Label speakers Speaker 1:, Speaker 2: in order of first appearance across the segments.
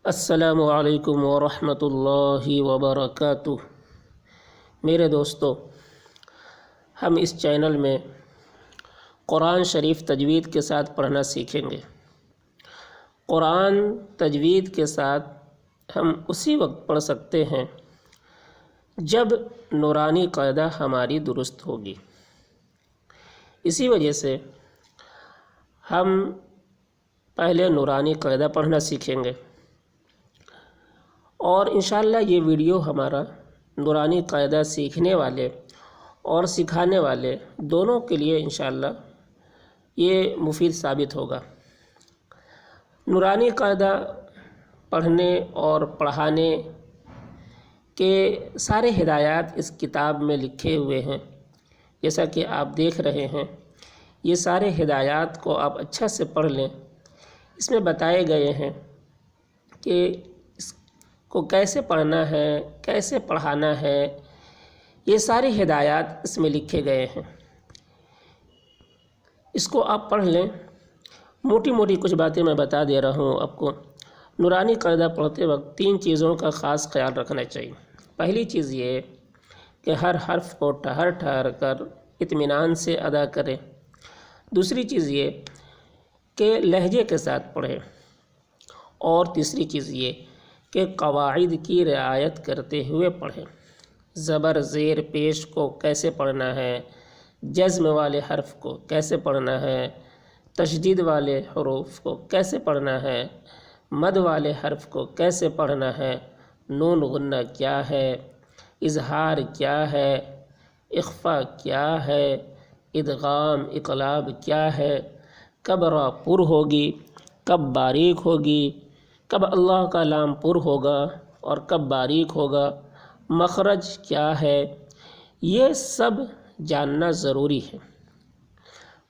Speaker 1: السلام علیکم ورحمۃ اللہ وبرکاتہ۔ میرے دوستو، ہم اس چینل میں قرآن شریف تجوید کے ساتھ پڑھنا سیکھیں گے۔ قرآن تجوید کے ساتھ ہم اسی وقت پڑھ سکتے ہیں جب نورانی قاعدہ ہماری درست ہوگی۔ اسی وجہ سے ہم پہلے نورانی قاعدہ پڑھنا سیکھیں گے، اور انشاءاللہ یہ ویڈیو ہمارا نورانی قاعدہ سیکھنے والے اور سکھانے والے دونوں کے لیے انشاءاللہ یہ مفید ثابت ہوگا۔ نورانی قاعدہ پڑھنے اور پڑھانے کے سارے ہدایات اس کتاب میں لکھے ہوئے ہیں، جیسا کہ آپ دیکھ رہے ہیں۔ یہ سارے ہدایات کو آپ اچھا سے پڑھ لیں۔ اس میں بتائے گئے ہیں کہ اس کو کیسے پڑھنا ہے، کیسے پڑھانا ہے، یہ ساری ہدایات اس میں لکھے گئے ہیں۔ اس کو آپ پڑھ لیں۔ موٹی موٹی کچھ باتیں میں بتا دے رہا ہوں آپ کو۔ نورانی قاعدہ پڑھتے وقت 3 چیزوں کا خاص خیال رکھنا چاہیے۔ پہلی چیز یہ کہ ہر حرف کو ٹھہر ٹھہر کر اطمینان سے ادا کریں۔ دوسری چیز یہ کہ لہجے کے ساتھ پڑھیں، اور تیسری چیز یہ کہ قواعد کی رعایت کرتے ہوئے پڑھیں۔ زبر زیر پیش کو کیسے پڑھنا ہے، جزم والے حرف کو کیسے پڑھنا ہے، تشدید والے حروف کو کیسے پڑھنا ہے، مد والے حرف کو کیسے پڑھنا ہے، نون غنہ کیا ہے، اظہار کیا ہے، اخفا کیا ہے، ادغام اقلاب کیا ہے، کب را پر ہوگی، کب باریک ہوگی، کب اللہ کا لام پر ہوگا اور کب باریک ہوگا، مخرج کیا ہے، یہ سب جاننا ضروری ہے۔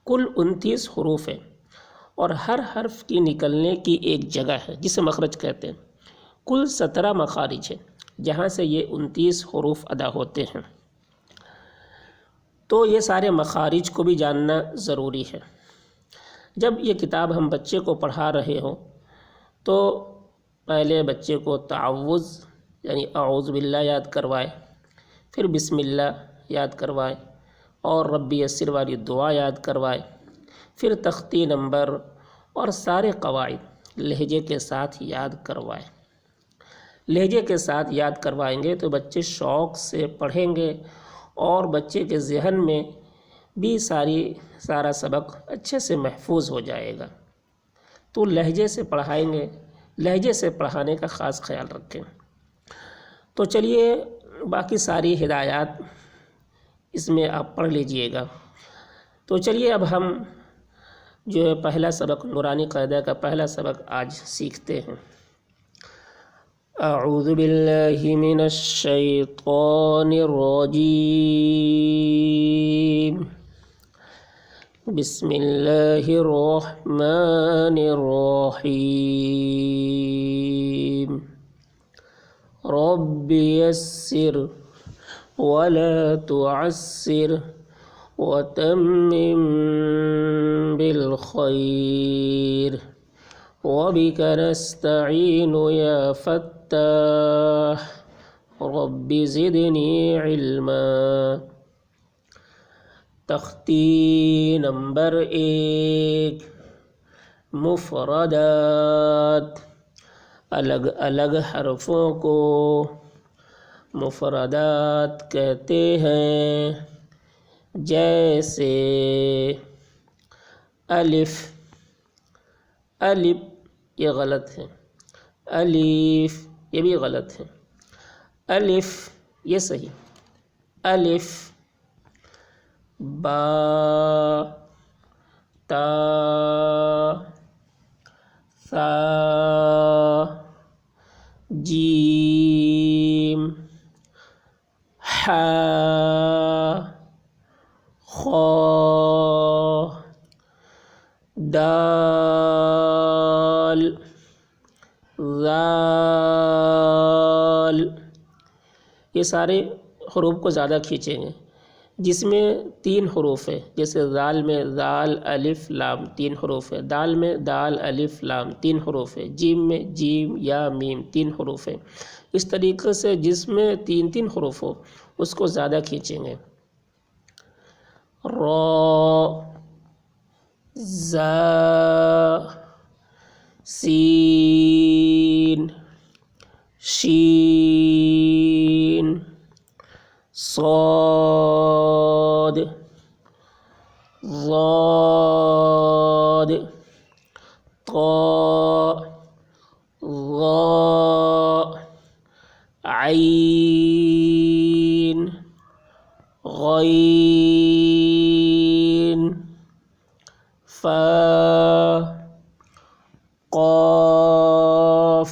Speaker 1: کل 29 حروف ہیں، اور ہر حرف کی نکلنے کی ایک جگہ ہے جسے مخرج کہتے ہیں۔ کل 17 مخارج ہیں جہاں سے یہ 29 حروف ادا ہوتے ہیں۔ تو یہ سارے مخارج کو بھی جاننا ضروری ہے۔ جب یہ کتاب ہم بچے کو پڑھا رہے ہوں تو پہلے بچے کو تعوذ یعنی اعوذ باللہ یاد کروائے، پھر بسم اللہ یاد کروائے، اور ربی یسر والی دعا یاد کروائے، پھر تختی نمبر اور سارے قواعد لہجے کے ساتھ یاد کروائے۔ لہجے کے ساتھ یاد کروائیں گے تو بچے شوق سے پڑھیں گے، اور بچے کے ذہن میں بھی سارا سبق اچھے سے محفوظ ہو جائے گا۔ تو لہجے سے پڑھائیں گے، لہجے سے پڑھانے کا خاص خیال رکھیں۔ تو چلیے باقی ساری ہدایات اس میں آپ پڑھ لیجئے گا۔ تو چلیے اب ہم جو ہے پہلا سبق نورانی قاعدہ کا پہلا سبق آج سیکھتے ہیں۔ اعوذ باللہ من الشیطان الرجیم، بسم اللہ الرحمن الرحیم، رب یسر ولا تعسر وتمم بالخیر وبک نستعین یا فتاح رب زدنی علما۔ تختی نمبر 1، مفردات، الگ الگ حرفوں کو مفردات کہتے ہیں، جیسے الف۔ الف یہ غلط ہے، الف یہ بھی غلط ہے، الف یہ صحیح، الف، با، تا، ثا، جیم، حا، خا، دال، ذال۔ یہ سارے حروف کو زیادہ کھینچیں گے۔ جس میں 3 حروف ہے، جیسے دال میں دال الف لام 3 حروف ہے، دال میں دال الف لام 3 حروف ہے، جیم میں جیم یا میم 3 حروف ہے۔ اس طریقے سے جس میں 3 حروف ہو اس کو زیادہ کھینچیں گے۔ را، زا، سین، شین، صاد، ضاد، طاء، ظاء، عین، غین، فا، قاف،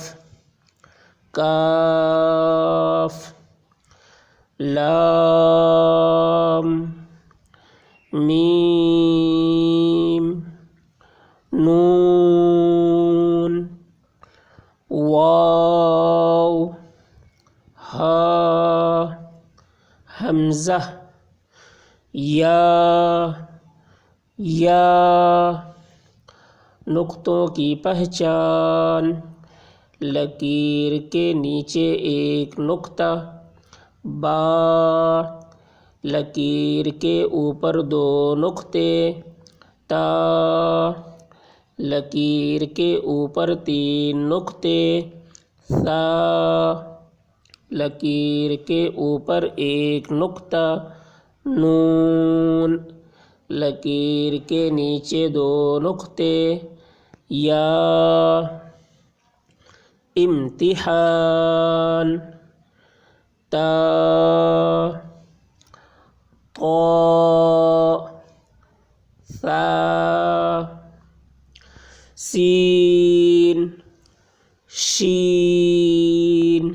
Speaker 1: کاف، لام، میم، نون، واو، ہا، حمزہ، یا۔ نقطوں کی پہچان: لکیر کے نیچے ایک نقطہ، با، لکیر کے اوپر 2 نقطے، تا، لکیر کے اوپر 3 نقطے، ثا، لکیر کے اوپر 1 نقطہ، نون، لکیر کے نیچے 2 نقطے، یا۔ امتحان: تا، طاء، ثا، سین، شین،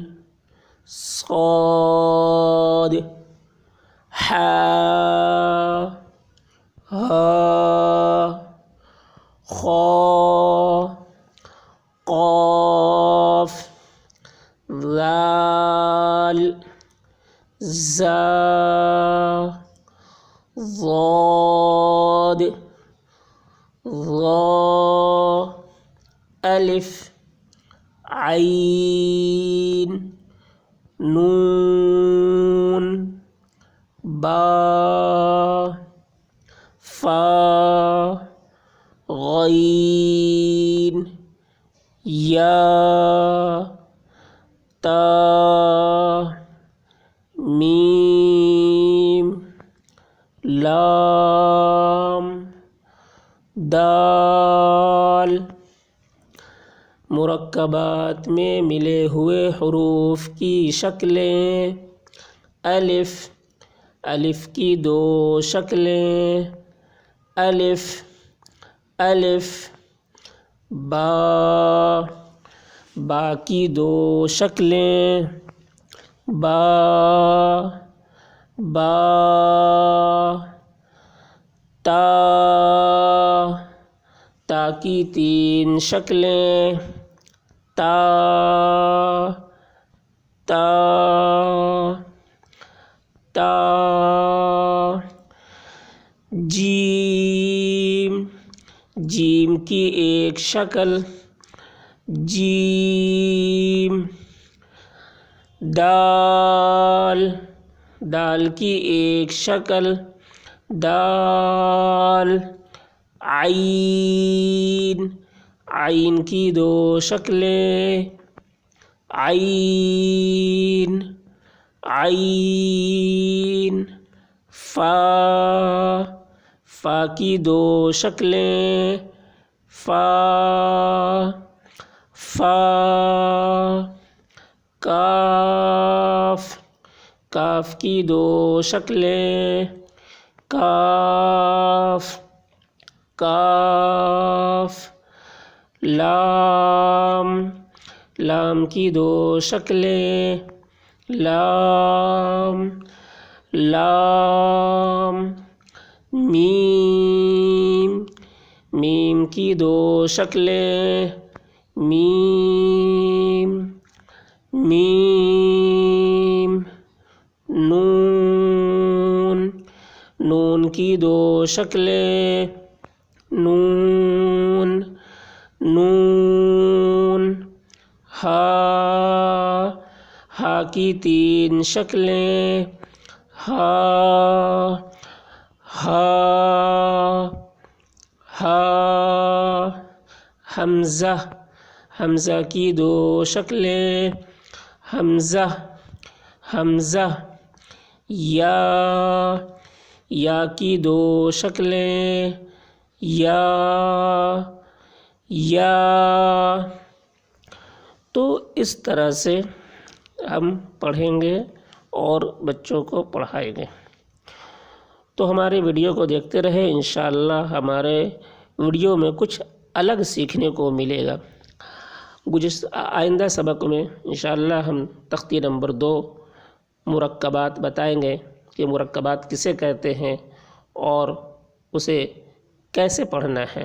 Speaker 1: صاد، حا، ہا، خا، قاف، ذال، زا، ضاد، ظا، الف، عین، نون، با، فا، غین، یا، تا، میم، لام، دال۔ مرکبات میں ملے ہوئے حروف کی شکلیں: الف، الف کی 2 شکلیں، الف، الف، با، با کی 2 شکلیں، با، با، تا، تا کی 3 شکلیں، تا، تا، تا، جیم، جیم کی 1 شکل، جیم، دال، دال کی 1 شکل، دال، عین، عین کی 2 شکلیں، عین، عین، فا، فا کی 2 شکلیں، فا، فا، کاف، کاف کی 2 شکلیں، کاف، کاف، لام، لام کی 2 شکلیں، لام، لام، میم، میم کی 2 شکلیں، میم، میم، نون، کی دو شکلیں نون نون ہا کی تین شکلیں ہا حمزہ کی دو شکلیں حمزہ یا کی دو شکلیں یا تو اس طرح سے ہم پڑھیں گے اور بچوں کو پڑھائیں گے۔ تو ہمارے ویڈیو کو دیکھتے رہیں، انشاءاللہ ہمارے ویڈیو میں کچھ الگ سیکھنے کو ملے گا۔ آئندہ سبق میں انشاءاللہ ہم تختی نمبر 2 مرکبات بتائیں گے کہ مرکبات کسے کہتے ہیں اور اسے کیسے پڑھنا ہے۔